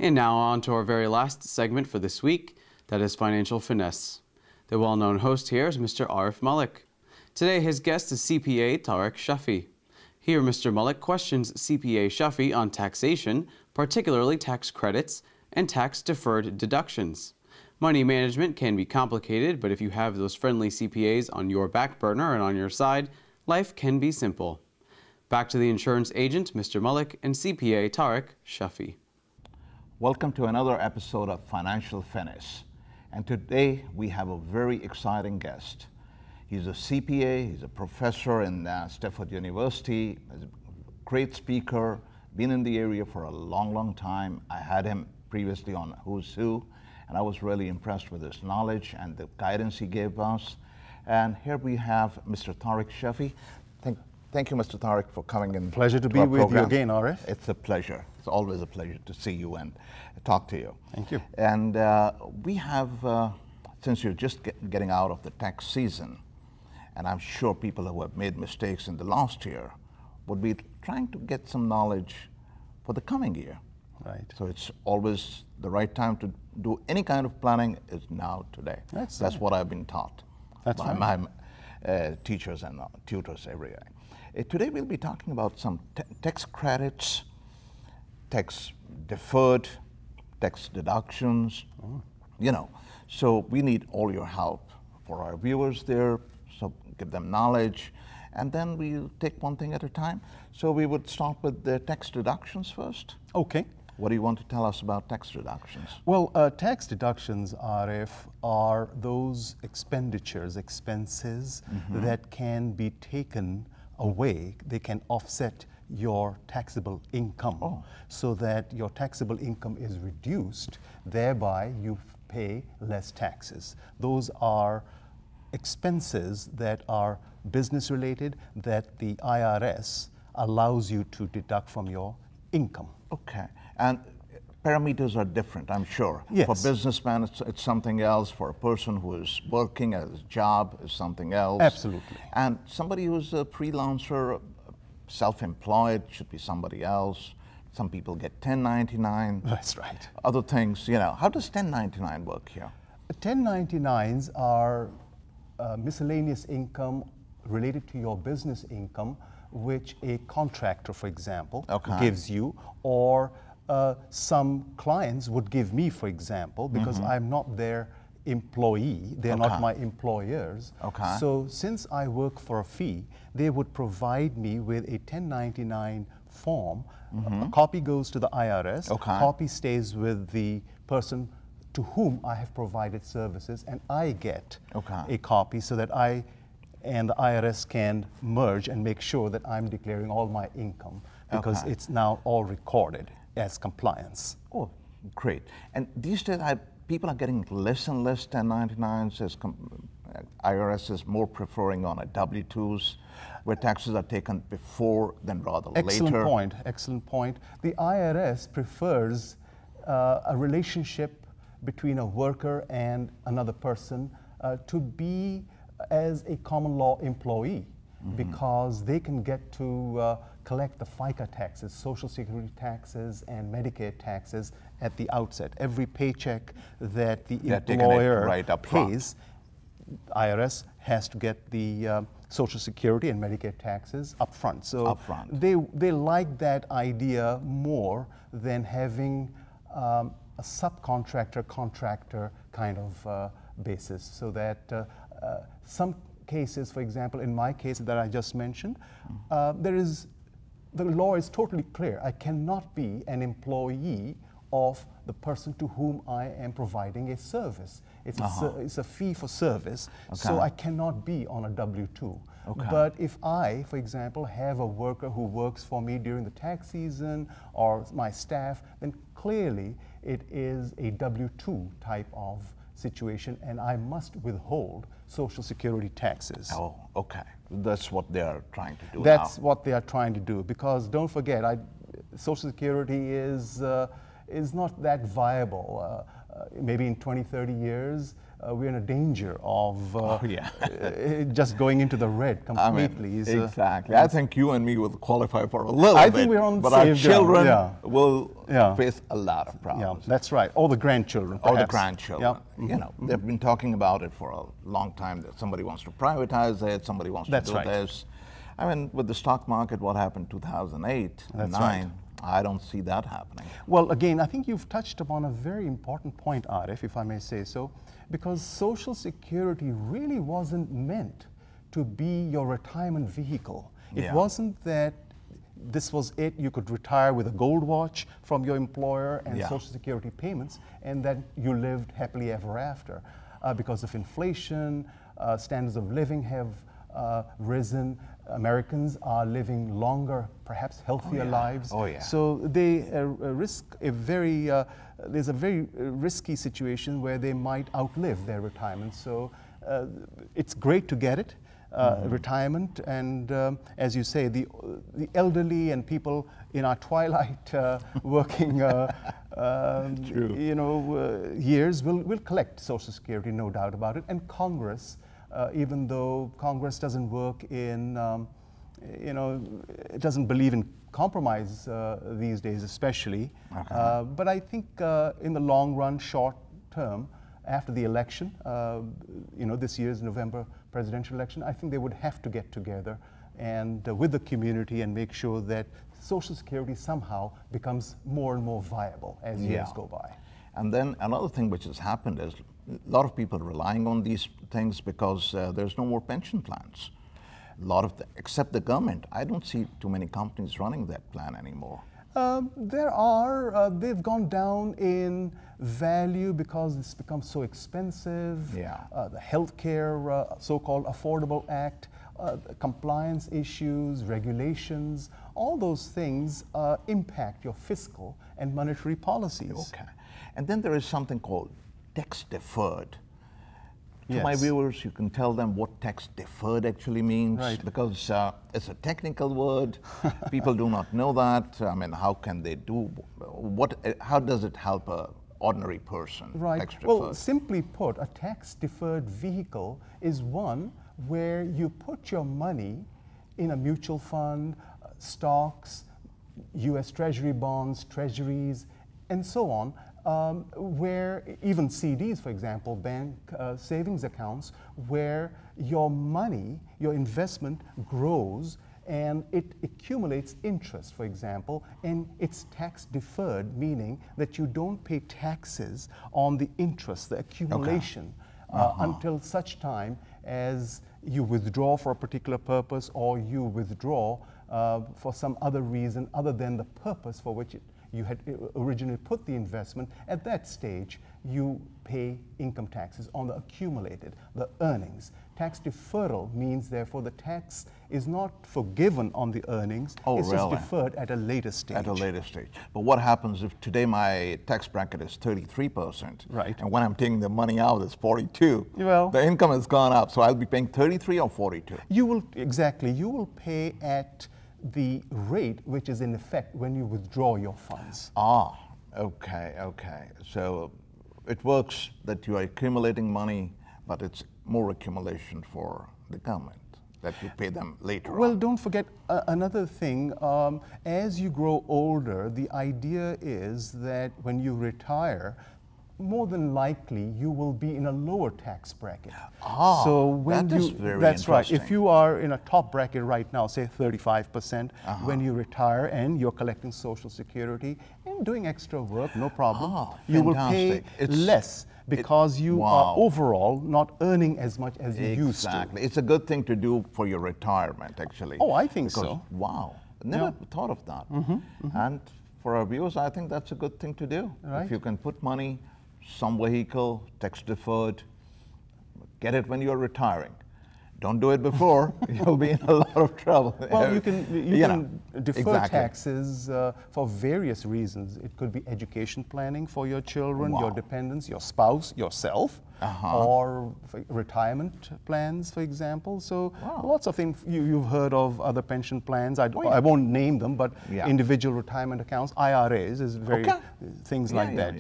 And now on to our very last segment for this week, that is Financial Finesse. The well-known host here is Mr. Arif Malik. Today his guest is CPA Tariq Shafi. Here Mr. Malik questions CPA Shafi on taxation, particularly tax credits and tax-deferred deductions. Money management can be complicated, but if you have those friendly CPAs on your back burner and on your side, life can be simple. Back to the insurance agent, Mr. Malik, and CPA Tariq Shafi. Welcome to another episode of Financial Finesse. And today we have a very exciting guest. He's a CPA, he's a professor in Stanford University, he's a great speaker, been in the area for a long time. I had him previously on Who's Who, and I was really impressed with his knowledge and the guidance he gave us. And here we have Mr. Tariq Shafi. Thank you, Mr. Tariq, for coming in. Pleasure to be with you again, Arif. It's a pleasure. It's always a pleasure to see you and talk to you. Thank you. And we have, since you're just getting out of the tax season, and I'm sure people who have made mistakes in the last year would be trying to get some knowledge for the coming year. Right. So it's always the right time to do any kind of planning is now today. That's what I've been taught by my teachers and tutors every day. Today we'll be talking about some tax credits, tax deferred, tax deductions, you know. So we need all your help for our viewers there, so give them knowledge, and then we'll take one thing at a time. So we would start with the tax deductions first. Okay. What do you want to tell us about tax deductions? Well, tax deductions, Arif, are those expenditures, expenses that can be taken away. They can offset your taxable income so that your taxable income is reduced, thereby you pay less taxes. Those are expenses that are business related that the IRS allows you to deduct from your income. Okay, and parameters are different, I'm sure. Yes. For businessmen, it's something else. For a person who is working at his job, is something else. Absolutely. And somebody who's a freelancer, self-employed, should be somebody else. Some people get 1099. That's right. Other things, you know. How does 1099 work here? 1099s are miscellaneous income related to your business income, which a contractor, for example, gives you, or some clients would give me, for example, because I'm not their employee, they're not my employers. So since I work for a fee, they would provide me with a 1099 form. A copy goes to the IRS, a copy stays with the person to whom I have provided services, and I get a copy so that I and the IRS can merge and make sure that I'm declaring all my income, because it's now all recorded as compliance. Oh, great. And these days, people are getting less and less 1099s as IRS is more preferring on a W-2s, where taxes are taken before than rather later. Excellent point, excellent point. The IRS prefers a relationship between a worker and another person to be as a common law employee, because they can get to collect the FICA taxes, Social Security taxes, and Medicare taxes at the outset. Every paycheck that the employer pays, IRS has to get the Social Security and Medicare taxes up front. So they like that idea more than having a subcontractor, contractor kind of basis, so that some cases, for example, in my case that I just mentioned, the law is totally clear. I cannot be an employee of the person to whom I am providing a service. It's a fee for service, so I cannot be on a W-2. But if I, for example, have a worker who works for me during the tax season, or my staff, then clearly it is a W-2 type of situation, and I must withhold Social Security taxes. Oh, okay. That's what they are trying to do. That's what they are trying to do, because don't forget, Social Security is not that viable. maybe in 20, 30 years, we're in a danger of just going into the red completely. Exactly. I think you and me will qualify for a little bit. I think we're on but safe our children will Yeah. face a lot of problems. Yeah, that's right. Or the grandchildren, Or the perhaps. grandchildren. Yeah. You know, they've been talking about it for a long time, that somebody wants to privatize it, somebody wants That's to do right. this. I mean, with the stock market, what happened 2008, That's 9, right. I don't see that happening. Well, again, I think you've touched upon a very important point, Arif, if I may say so, because Social Security really wasn't meant to be your retirement vehicle. It Yeah. wasn't that this was it, you could retire with a gold watch from your employer and Yeah. Social Security payments, and that you lived happily ever after. Because of inflation, standards of living have risen. Americans are living longer, perhaps healthier lives. Oh, yeah. So they risk a very, there's a very risky situation where they might outlive their retirement. So it's great to get it, retirement, and as you say, the elderly and people in our twilight working years will collect Social Security, no doubt about it. And Congress, even though Congress doesn't work in, it doesn't believe in compromise these days, especially. Okay. But I think in the long run, short term, after the election, this year's November presidential election, I think they would have to get together and with the community and make sure that Social Security somehow becomes more and more viable as years go by. And then another thing which has happened is a lot of people relying on these things because there's no more pension plans. A lot of except the government, I don't see too many companies running that plan anymore. There are, they've gone down in value because it's become so expensive. Yeah. The healthcare, so-called Affordable Act, compliance issues, regulations, all those things impact your fiscal and monetary policies. Okay. And then there is something called tax deferred. To Yes. my viewers, you can tell them what tax deferred actually means, Right. because it's a technical word. People do not know that. I mean, how can they do what? How does it help a ordinary person? Right. Tax Well, deferred. simply put, a tax-deferred vehicle is one where you put your money in a mutual fund, stocks, U.S. Treasury bonds, treasuries, and so on, where even CDs, for example, bank savings accounts, where your money, your investment grows and it accumulates interest, for example, and it's tax deferred, meaning that you don't pay taxes on the interest, the accumulation, until such time as you withdraw for a particular purpose or you withdraw for some other reason other than the purpose for which you had originally put the investment. At that stage, you pay income taxes on the accumulated, the earnings. Tax deferral means, therefore, the tax is not forgiven on the earnings. It's just deferred at a later stage. At a later stage. But what happens if today my tax bracket is 33%? Right. And when I'm taking the money out, it's 42. Well, the income has gone up, so I'll be paying 33 or 42. You will, exactly, you will pay at the rate which is in effect when you withdraw your funds. Ah, okay, okay. So it works that you are accumulating money, but it's more accumulation for the government, that you pay them later Well, on. don't forget another thing. As you grow older, the idea is that when you retire, more than likely you will be in a lower tax bracket. Ah, so when that you, is very that's right. If interesting. you are in a top bracket right now, say 35%, when you retire and you're collecting Social Security and doing extra work, no problem. Ah, you will pay fantastic. less because you are overall not earning as much as you used to. Exactly. It's a good thing to do for your retirement, actually. Oh, I think Because, so. wow, never thought of that. And for our viewers, I think that's a good thing to do. Right. If you can put money, some vehicle, tax deferred, get it when you're retiring. Don't do it before, you'll be in a lot of trouble. Well, you can defer exactly. taxes for various reasons. It could be education planning for your children, your dependents, your spouse, yourself, or for retirement plans, for example. So lots of things. You've heard of other pension plans. I won't name them, but individual retirement accounts, IRAs, is very things like that.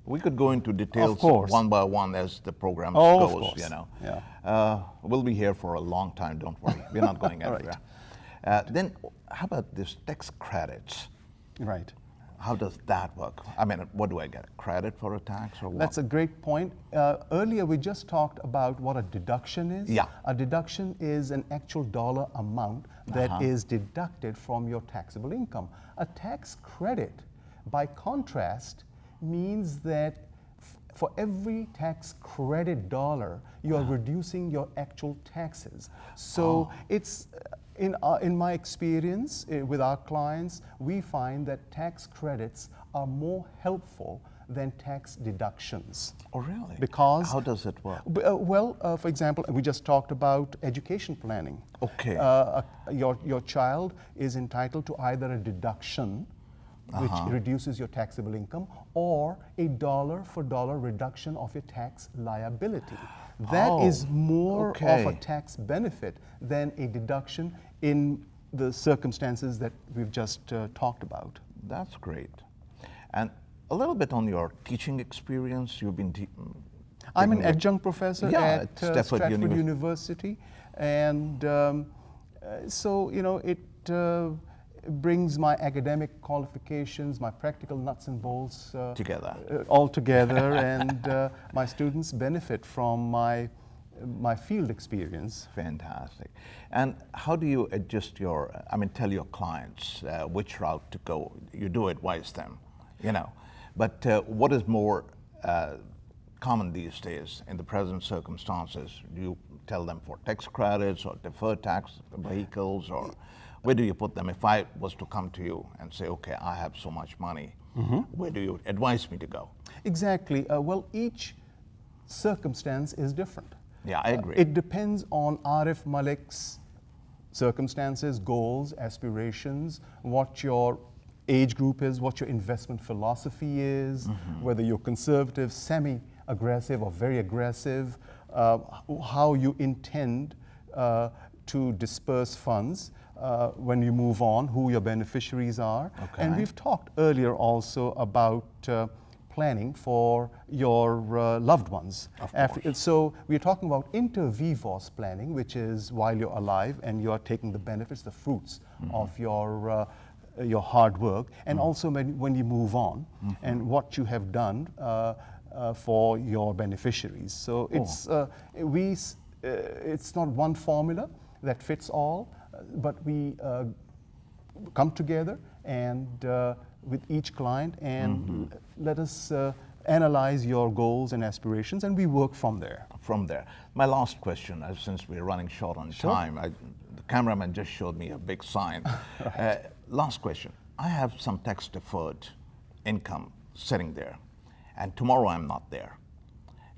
We could go into details one by one as the program goes, of course. You know. Yeah. We'll be here for a long time, don't worry. We're not going anywhere. Right. Then how about this tax credits? Right. How does that work? I mean, what do I get? Credit for a tax or what? That's a great point. Earlier we just talked about what a deduction is. Yeah. A deduction is an actual dollar amount that is deducted from your taxable income. A tax credit, by contrast, means that for every tax credit dollar, you are reducing your actual taxes. So it's, in my experience with our clients, we find that tax credits are more helpful than tax deductions. Oh, really? Because how does it work? For example, we just talked about education planning. Okay. Your child is entitled to either a deduction, which reduces your taxable income, or a dollar-for-dollar reduction of your tax liability. That is more of a tax benefit than a deduction in the circumstances that we've just talked about. That's great. And a little bit on your teaching experience. You've been I'm an adjunct professor at Stratford University, and so it brings my academic qualifications, my practical nuts and bolts all together, and my students benefit from my field experience. Fantastic. And how do you adjust tell your clients which route to go? You do advise them, but what is more common these days in the present circumstances? Do you tell them for tax credits or deferred tax vehicles, or where do you put them? If I was to come to you and say, okay, I have so much money, where do you advise me to go? Exactly. Well, each circumstance is different. Yeah, I agree. It depends on Arif Malik's circumstances, goals, aspirations, what your age group is, what your investment philosophy is, whether you're conservative, semi-aggressive, or very aggressive, how you intend to disperse funds when you move on, who your beneficiaries are. Okay. And we've talked earlier also about planning for your loved ones. So we're talking about inter vivos planning, which is while you're alive and you're taking the benefits, the fruits of your hard work, and also when you move on, and what you have done for your beneficiaries. So it's not one formula that fits all, but we come together and with each client and let us analyze your goals and aspirations, and we work from there. My last question, since we're running short on time, the cameraman just showed me a big sign. Last question. I have some tax deferred income sitting there, and tomorrow I'm not there.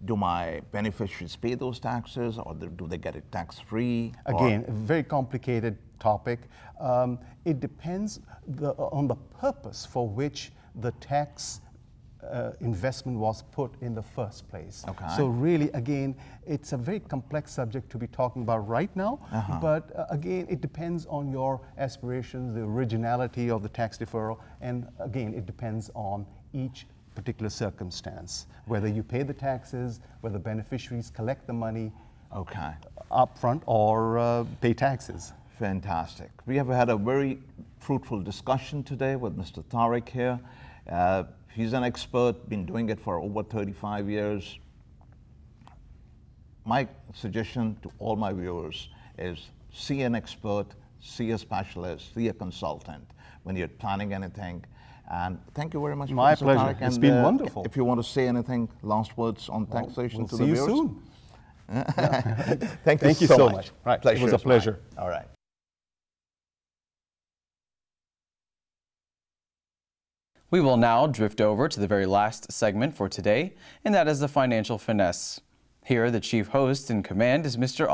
Do my beneficiaries pay those taxes, or do they get it tax-free? Again, a very complicated topic. It depends on the purpose for which the tax investment was put in the first place. Okay. So really, again, it's a very complex subject to be talking about right now, but again, it depends on your aspirations, the originality of the tax deferral, and again, it depends on each particular circumstance, whether you pay the taxes, whether beneficiaries collect the money up front or pay taxes. Fantastic. We have had a very fruitful discussion today with Mr. Tariq here. He's an expert, been doing it for over 35 years. My suggestion to all my viewers is see an expert, see a specialist, see a consultant when you're planning anything. And thank you very much. My pleasure. Tariq. It's been wonderful. If you want to say anything, last words on taxation to the viewers. See you soon. Thank you so much. Right. It was a pleasure. All right. We will now drift over to the very last segment for today, and that is the financial finesse. Here, the chief host in command is Mr.